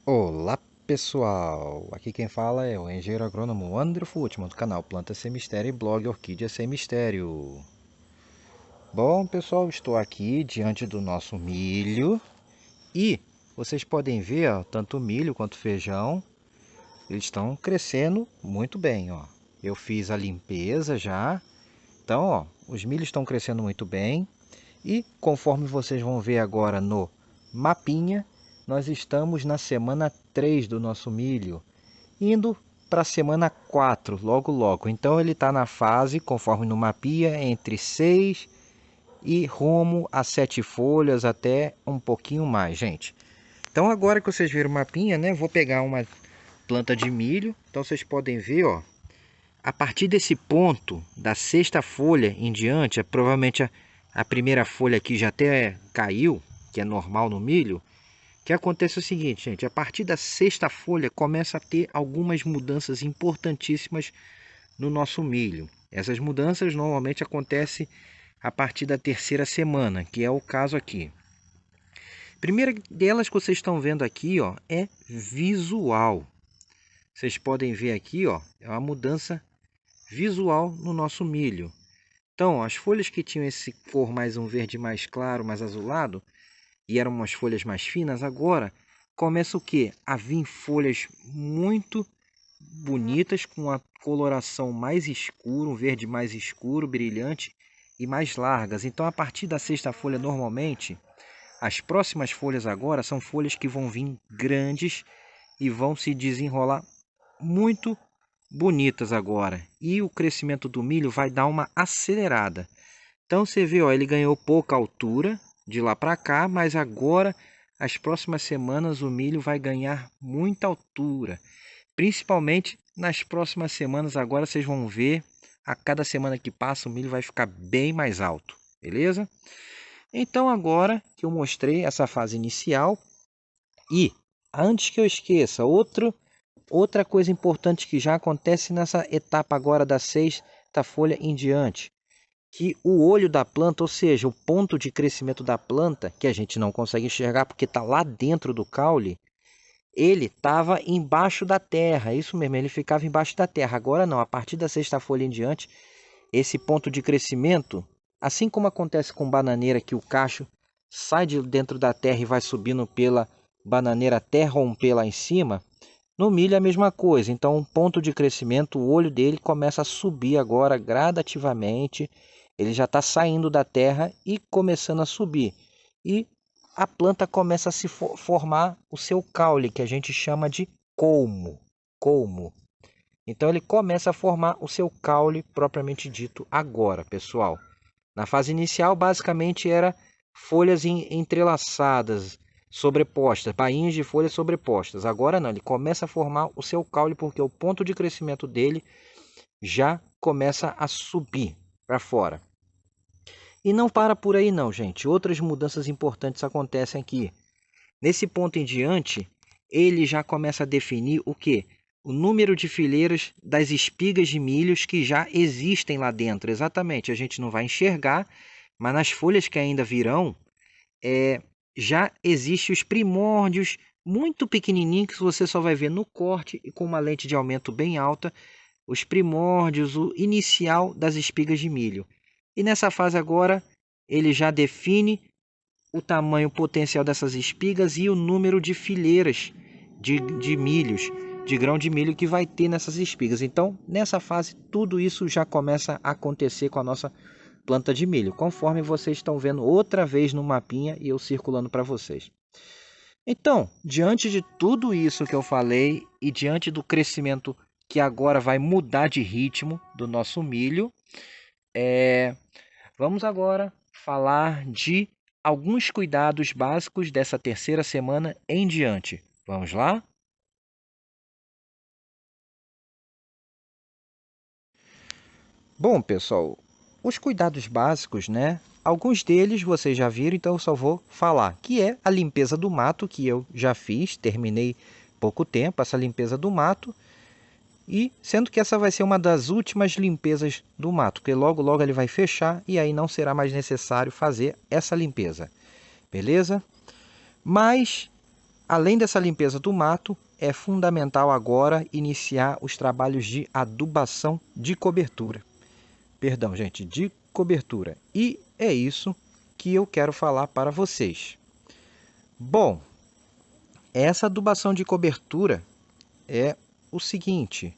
Olá pessoal, aqui quem fala é o engenheiro agrônomo André Futman do canal Planta Sem Mistério e blog Orquídea Sem Mistério. Bom pessoal, estou aqui diante do nosso milho e vocês podem ver, ó, tanto o milho quanto o feijão, eles estão crescendo muito bem, ó. Eu fiz a limpeza já, então ó, os milhos estão crescendo muito bem e conforme vocês vão ver agora no mapinha, nós estamos na semana 3 do nosso milho, indo para a semana 4, logo logo. Então ele está na fase, conforme no mapinha, entre 6 e rumo a 7 folhas, até um pouquinho mais, gente. Então agora que vocês viram o mapinha, né, vou pegar uma planta de milho. Então vocês podem ver, ó, a partir desse ponto, da sexta folha em diante, provavelmente a primeira folha aqui já até caiu, que é normal no milho. O que acontece é o seguinte, gente, a partir da sexta folha começa a ter algumas mudanças importantíssimas no nosso milho. Essas mudanças normalmente acontecem a partir da terceira semana, que é o caso aqui. A primeira delas que vocês estão vendo aqui, ó, é visual. Vocês podem ver aqui, ó, é uma mudança visual no nosso milho. Então, as folhas que tinham esse cor mais um verde mais claro, mais azulado, e eram umas folhas mais finas, agora começa o quê? A vir folhas muito bonitas, com a coloração mais escura, um verde mais escuro, brilhante e mais largas. Então, a partir da sexta folha, normalmente, as próximas folhas agora são folhas que vão vir grandes e vão se desenrolar muito bonitas agora. E o crescimento do milho vai dar uma acelerada. Então você vê, ó, ele ganhou pouca altura de lá para cá, mas agora, as próximas semanas, o milho vai ganhar muita altura. Principalmente nas próximas semanas, agora vocês vão ver, a cada semana que passa, o milho vai ficar bem mais alto, beleza? Então agora que eu mostrei essa fase inicial, e antes que eu esqueça, outra coisa importante que já acontece nessa etapa agora da sexta folha em diante, que o olho da planta, ou seja, o ponto de crescimento da planta, que a gente não consegue enxergar porque está lá dentro do caule, ele estava embaixo da terra, isso mesmo, ele ficava embaixo da terra. Agora não, a partir da sexta folha em diante, esse ponto de crescimento, assim como acontece com bananeira, que o cacho sai de dentro da terra e vai subindo pela bananeira até romper lá em cima, no milho é a mesma coisa. Então, um ponto de crescimento, o olho dele começa a subir agora gradativamente. Ele já está saindo da terra e começando a subir. E a planta começa a se formar o seu caule, que a gente chama de colmo. Colmo. Então, ele começa a formar o seu caule propriamente dito agora, pessoal. Na fase inicial, basicamente, era folhas entrelaçadas, sobrepostas, bainhas de folhas sobrepostas. Agora não, ele começa a formar o seu caule porque o ponto de crescimento dele já começa a subir para fora. E não para por aí não, gente. Outras mudanças importantes acontecem aqui. Nesse ponto em diante, ele já começa a definir o quê? O número de fileiras das espigas de milhos que já existem lá dentro. Exatamente, a gente não vai enxergar, mas nas folhas que ainda virão, já existem os primórdios muito pequenininhos que você só vai ver no corte e com uma lente de aumento bem alta, os primórdios, o inicial das espigas de milho. E nessa fase agora, ele já define o tamanho potencial dessas espigas e o número de fileiras de milhos, de grão de milho que vai ter nessas espigas. Então, nessa fase, tudo isso já começa a acontecer com a nossa planta de milho, conforme vocês estão vendo outra vez no mapinha e eu circulando para vocês. Então, diante de tudo isso que eu falei e diante do crescimento que agora vai mudar de ritmo do nosso milho, vamos agora falar de alguns cuidados básicos dessa terceira semana em diante. Vamos lá? Bom, pessoal, os cuidados básicos, né? Alguns deles vocês já viram, então eu só vou falar, que é a limpeza do mato, que eu já fiz, terminei pouco tempo essa limpeza do mato, e sendo que essa vai ser uma das últimas limpezas do mato, porque logo logo ele vai fechar e aí não será mais necessário fazer essa limpeza, beleza? Mas Além dessa limpeza do mato, é fundamental agora iniciar os trabalhos de adubação de cobertura. Perdão, gente, de cobertura. E é isso que eu quero falar para vocês. Bom, essa adubação de cobertura é o seguinte: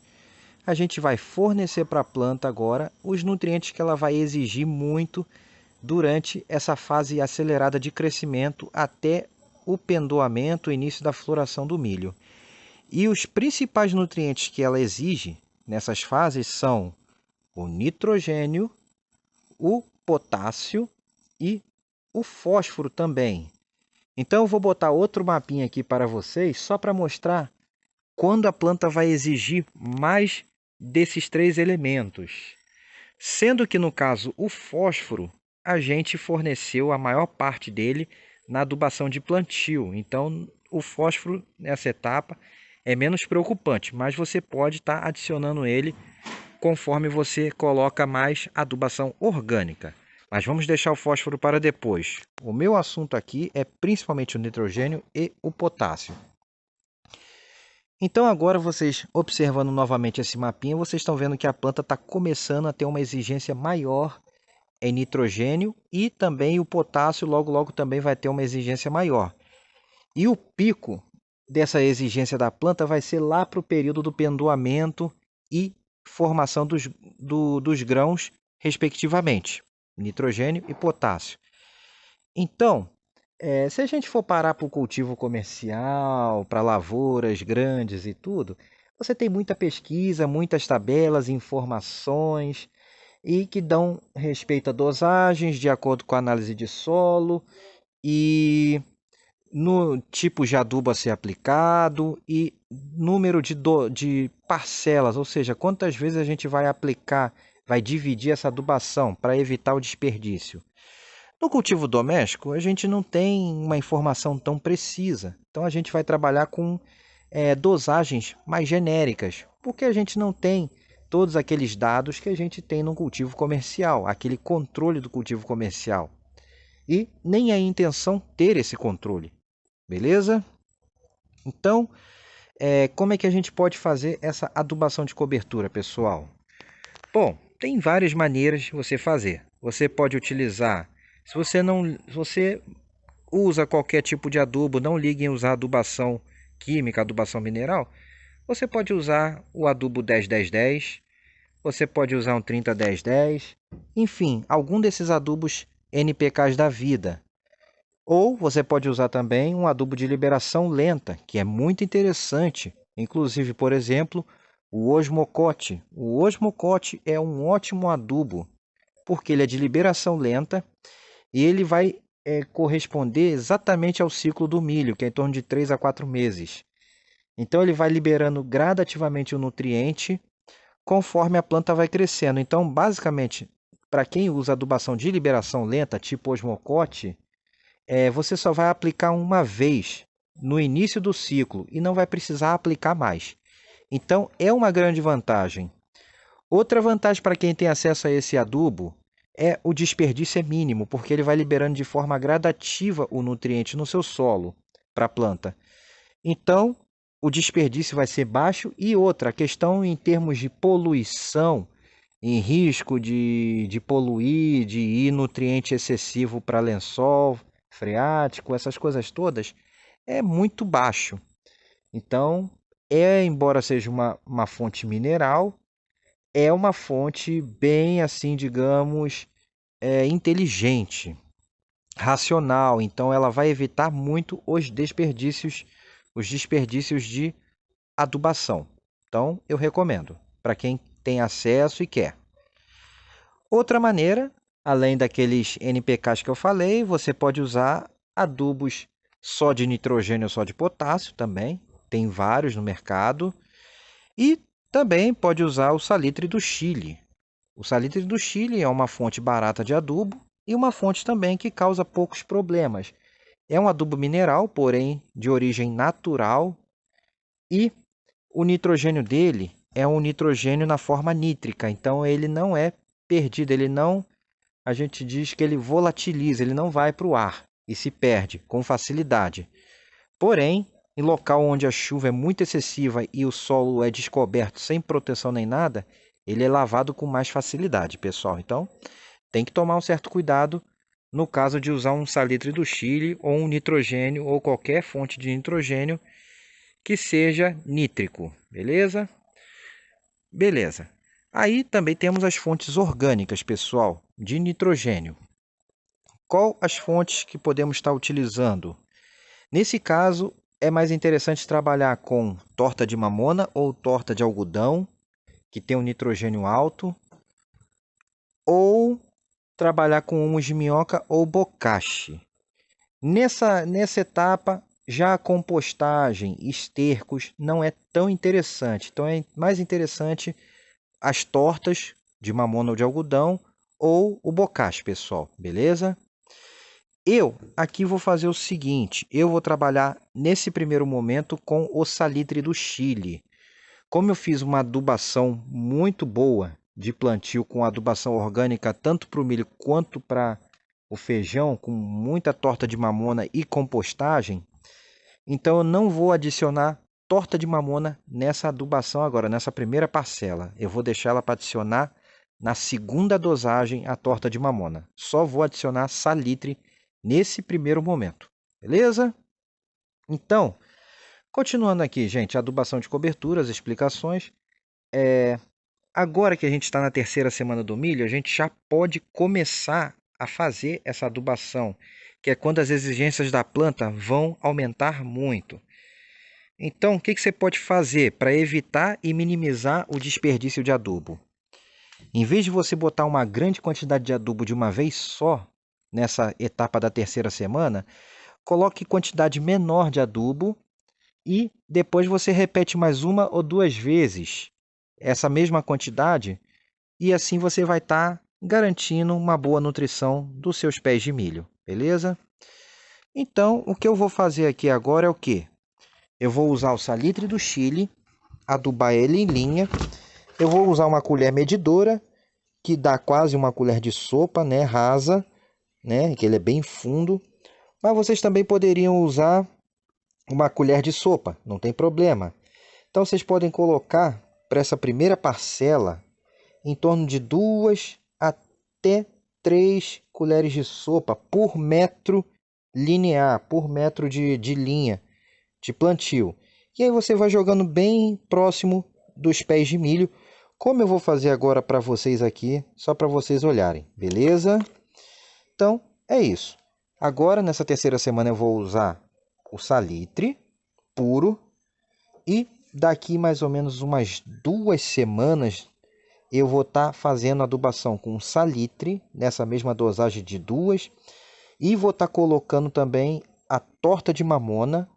a gente vai fornecer para a planta agora os nutrientes que ela vai exigir muito durante essa fase acelerada de crescimento até o pendoamento, o início da floração do milho. E os principais nutrientes que ela exige nessas fases são o nitrogênio, o potássio e o fósforo também. Então eu vou botar outro mapinha aqui para vocês, só para mostrar quando a planta vai exigir mais desses três elementos. Sendo que no caso o fósforo, a gente forneceu a maior parte dele na adubação de plantio. Então o fósforo nessa etapa é menos preocupante, mas você pode estar adicionando ele conforme você coloca mais adubação orgânica. Mas vamos deixar o fósforo para depois. O meu assunto aqui é principalmente o nitrogênio e o potássio. Então agora vocês observando novamente esse mapinha, vocês estão vendo que a planta está começando a ter uma exigência maior em nitrogênio e também o potássio logo também vai ter uma exigência maior. E o pico dessa exigência da planta vai ser lá para o período do pendoamento e formação dos grãos, respectivamente, nitrogênio e potássio. Então, se a gente for parar para o cultivo comercial, para lavouras grandes e tudo, você tem muita pesquisa, muitas tabelas, informações e que dão respeito a dosagens de acordo com a análise de solo e no tipo de adubo a ser aplicado e número de parcelas, ou seja, quantas vezes a gente vai aplicar, vai dividir essa adubação para evitar o desperdício. No cultivo doméstico, a gente não tem uma informação tão precisa, então a gente vai trabalhar com dosagens mais genéricas, porque a gente não tem todos aqueles dados que a gente tem no cultivo comercial, aquele controle do cultivo comercial. E nem é a intenção ter esse controle, beleza? Então, como é que a gente pode fazer essa adubação de cobertura, pessoal? Bom, tem várias maneiras de você fazer. Você pode utilizar, se você usa qualquer tipo de adubo, não ligue em usar adubação química, adubação mineral, você pode usar o adubo 10-10-10, você pode usar um 30-10-10, enfim, algum desses adubos NPKs da vida. Ou você pode usar também um adubo de liberação lenta, que é muito interessante. Inclusive, por exemplo, o osmocote. O osmocote é um ótimo adubo, porque ele é de liberação lenta e ele vai corresponder exatamente ao ciclo do milho, que é em torno de 3 a 4 meses. Então, ele vai liberando gradativamente o nutriente conforme a planta vai crescendo. Então, basicamente, para quem usa adubação de liberação lenta, tipo osmocote, você só vai aplicar uma vez no início do ciclo e não vai precisar aplicar mais. Então, é uma grande vantagem. Outra vantagem para quem tem acesso a esse adubo é o desperdício é mínimo, porque ele vai liberando de forma gradativa o nutriente no seu solo para a planta. Então, o desperdício vai ser baixo. E outra, a questão em termos de poluição, em risco de poluir, de ir nutriente excessivo para lençol freático, essas coisas todas, é muito baixo. Então, embora seja uma fonte mineral, é uma fonte bem assim, digamos, inteligente, racional. Então, ela vai evitar muito os desperdícios de adubação. Então, eu recomendo para quem tem acesso e quer. Outra maneira, além daqueles NPKs que eu falei, você pode usar adubos só de nitrogênio ou só de potássio também. Tem vários no mercado. E também pode usar o salitre do Chile. O salitre do Chile é uma fonte barata de adubo e uma fonte também que causa poucos problemas. É um adubo mineral, porém de origem natural, e o nitrogênio dele é um nitrogênio na forma nítrica, então ele não é perdido, a gente diz que ele volatiliza, ele não vai para o ar e se perde com facilidade. Porém, em local onde a chuva é muito excessiva e o solo é descoberto sem proteção nem nada, ele é lavado com mais facilidade, pessoal. Então, tem que tomar um certo cuidado no caso de usar um salitre do Chile ou um nitrogênio ou qualquer fonte de nitrogênio que seja nítrico, beleza? Beleza. Aí também temos as fontes orgânicas, pessoal, de nitrogênio. Qual as fontes que podemos estar utilizando? Nesse caso, é mais interessante trabalhar com torta de mamona ou torta de algodão, que tem um nitrogênio alto, ou trabalhar com humus de minhoca ou bocashi. Nessa etapa, já a compostagem, estercos, não é tão interessante. Então é mais interessante as tortas de mamona ou de algodão ou o bocashi, pessoal, beleza? Eu aqui vou fazer o seguinte, eu vou trabalhar nesse primeiro momento com o salitre do Chile. Como eu fiz uma adubação muito boa de plantio com adubação orgânica tanto para o milho quanto para o feijão, com muita torta de mamona e compostagem, então eu não vou adicionar torta de mamona nessa adubação agora, nessa primeira parcela. Eu vou deixar ela para adicionar na segunda dosagem a torta de mamona. Só vou adicionar salitre nesse primeiro momento, beleza? Então, continuando aqui, gente, adubação de cobertura, as explicações. Agora que a gente está na terceira semana do milho, a gente já pode começar a fazer essa adubação, que é quando as exigências da planta vão aumentar muito. Então, o que você pode fazer para evitar e minimizar o desperdício de adubo? Em vez de você botar uma grande quantidade de adubo de uma vez só, nessa etapa da terceira semana, coloque quantidade menor de adubo e depois você repete mais uma ou duas vezes essa mesma quantidade e assim você vai estar garantindo uma boa nutrição dos seus pés de milho, beleza? Então, o que eu vou fazer aqui agora é o quê? Eu vou usar o salitre do Chile, adubar ele em linha. Eu vou usar uma colher medidora, que dá quase uma colher de sopa, né, rasa, né, que ele é bem fundo. Mas vocês também poderiam usar uma colher de sopa, não tem problema. Então vocês podem colocar para essa primeira parcela em torno de 2 até 3 colheres de sopa por metro linear, por metro de linha de plantio. E aí você vai jogando bem próximo dos pés de milho, como eu vou fazer agora para vocês aqui, só para vocês olharem, beleza? Então, é isso. Agora, nessa terceira semana, eu vou usar o salitre puro e daqui mais ou menos umas 2 semanas eu vou estar fazendo adubação com salitre, nessa mesma dosagem de 2, e vou estar colocando também a torta de mamona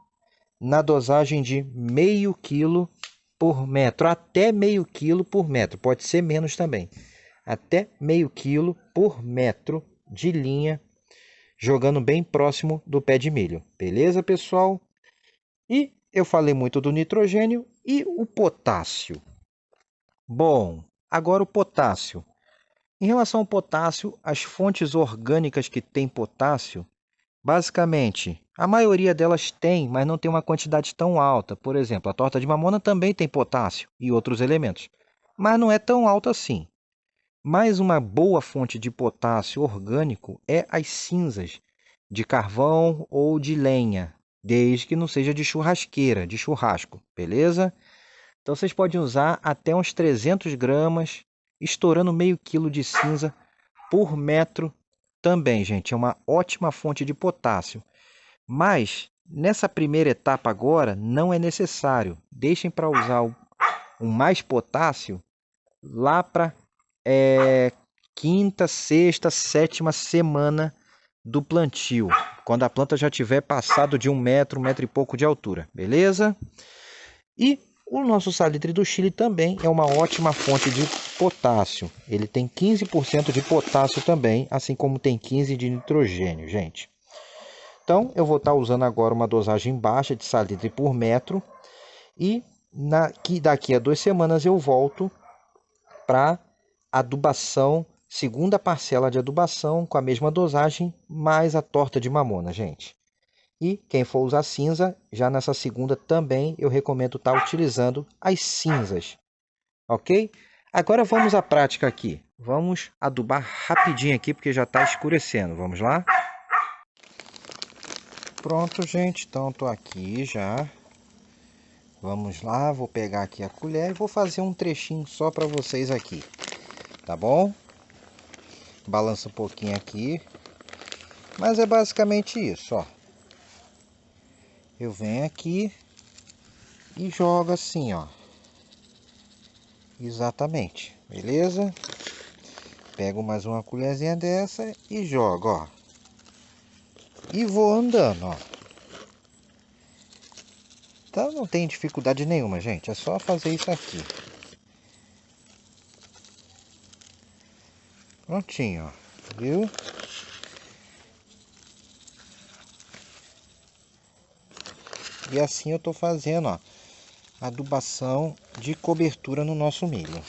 na dosagem de meio quilo por metro, até meio quilo por metro, pode ser menos também, até meio quilo por metro de linha, jogando bem próximo do pé de milho, beleza, pessoal? E eu falei muito do nitrogênio e o potássio. Bom, agora o potássio. Em relação ao potássio, as fontes orgânicas que têm potássio, basicamente, a maioria delas tem, mas não tem uma quantidade tão alta. Por exemplo, a torta de mamona também tem potássio e outros elementos, mas não é tão alta assim. Mais uma boa fonte de potássio orgânico é as cinzas de carvão ou de lenha, desde que não seja de churrasqueira, de churrasco, beleza? Então vocês podem usar até uns 300 gramas, estourando meio quilo de cinza por metro também, gente. É uma ótima fonte de potássio. Mas nessa primeira etapa agora não é necessário. Deixem para usar o mais potássio lá para quinta, sexta, sétima semana do plantio, quando a planta já tiver passado de 1 metro e pouco de altura, beleza? E o nosso salitre do Chile também é uma ótima fonte de potássio. Ele tem 15% de potássio também, assim como tem 15% de nitrogênio, gente. Então, eu vou estar usando agora uma dosagem baixa de salitre por metro. E daqui a 2 semanas eu volto para adubação, segunda parcela de adubação com a mesma dosagem, mais a torta de mamona, gente. E quem for usar cinza, já nessa segunda também eu recomendo estar utilizando as cinzas, ok? Agora vamos à prática aqui. Vamos adubar rapidinho aqui, porque já está escurecendo. Vamos lá? Pronto, gente. Então, estou aqui já. Vamos lá, vou pegar aqui a colher e vou fazer um trechinho só para vocês aqui. Tá bom? Balança um pouquinho aqui. Mas é basicamente isso, ó. Eu venho aqui e jogo assim, ó. Exatamente, beleza? Pego mais uma colherzinha dessa e jogo, ó. E vou andando, ó. Então não tem dificuldade nenhuma, gente. É só fazer isso aqui. Prontinho, ó. Viu? E assim eu tô fazendo, ó, adubação de cobertura no nosso milho.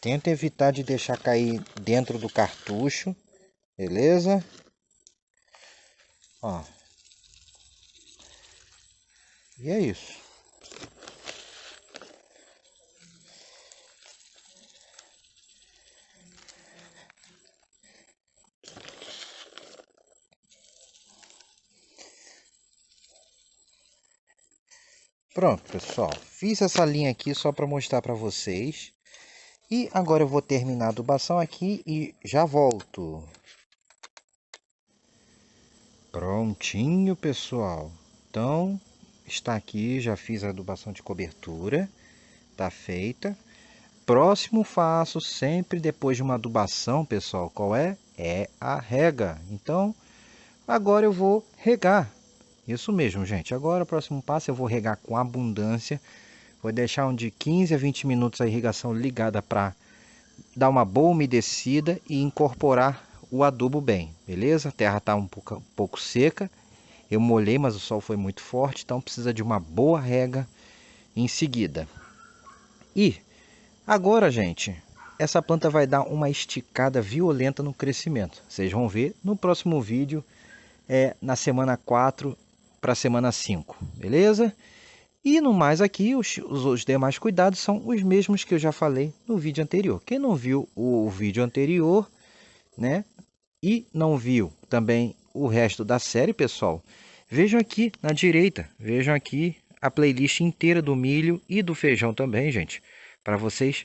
Tenta evitar de deixar cair dentro do cartucho, beleza? Ó. E é isso. Pronto, pessoal. Fiz essa linha aqui só para mostrar para vocês. E agora eu vou terminar a adubação aqui e já volto. Prontinho, pessoal. Então, está aqui, já fiz a adubação de cobertura. Tá feita. Próximo passo, sempre depois de uma adubação, pessoal, qual é? É a rega. Então, agora eu vou regar. Isso mesmo, gente. Agora o próximo passo eu vou regar com abundância. Vou deixar um de 15 a 20 minutos a irrigação ligada para dar uma boa umedecida e incorporar o adubo bem, beleza? A terra está um pouco seca. Eu molhei, mas o sol foi muito forte, então precisa de uma boa rega em seguida. E agora, gente, essa planta vai dar uma esticada violenta no crescimento. Vocês vão ver no próximo vídeo, na semana 4 para a semana 5, beleza? E no mais aqui, os demais cuidados são os mesmos que eu já falei no vídeo anterior. Quem não viu o vídeo anterior, né, e não viu também o resto da série, pessoal, vejam aqui na direita, vejam aqui a playlist inteira do milho e do feijão também, gente, para vocês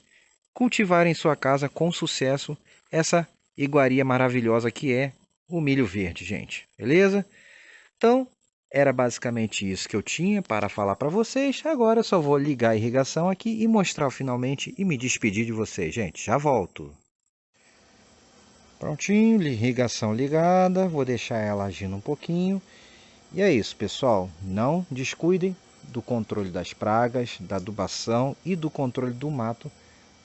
cultivarem em sua casa com sucesso essa iguaria maravilhosa que é o milho verde, gente, beleza? Então, era basicamente isso que eu tinha para falar para vocês. Agora eu só vou ligar a irrigação aqui e mostrar finalmente e me despedir de vocês, gente. Já volto. Prontinho, irrigação ligada. Vou deixar ela agindo um pouquinho. E é isso, pessoal. Não descuidem do controle das pragas, da adubação e do controle do mato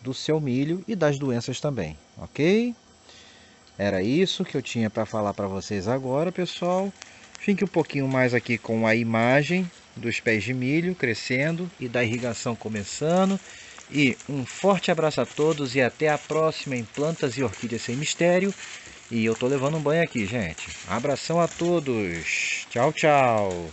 do seu milho e das doenças também, ok? Era isso que eu tinha para falar para vocês agora, pessoal. Fique um pouquinho mais aqui com a imagem dos pés de milho crescendo e da irrigação começando. E um forte abraço a todos e até a próxima em Plantas e Orquídeas Sem Mistério. E eu tô levando um banho aqui, gente. Abração a todos. Tchau, tchau.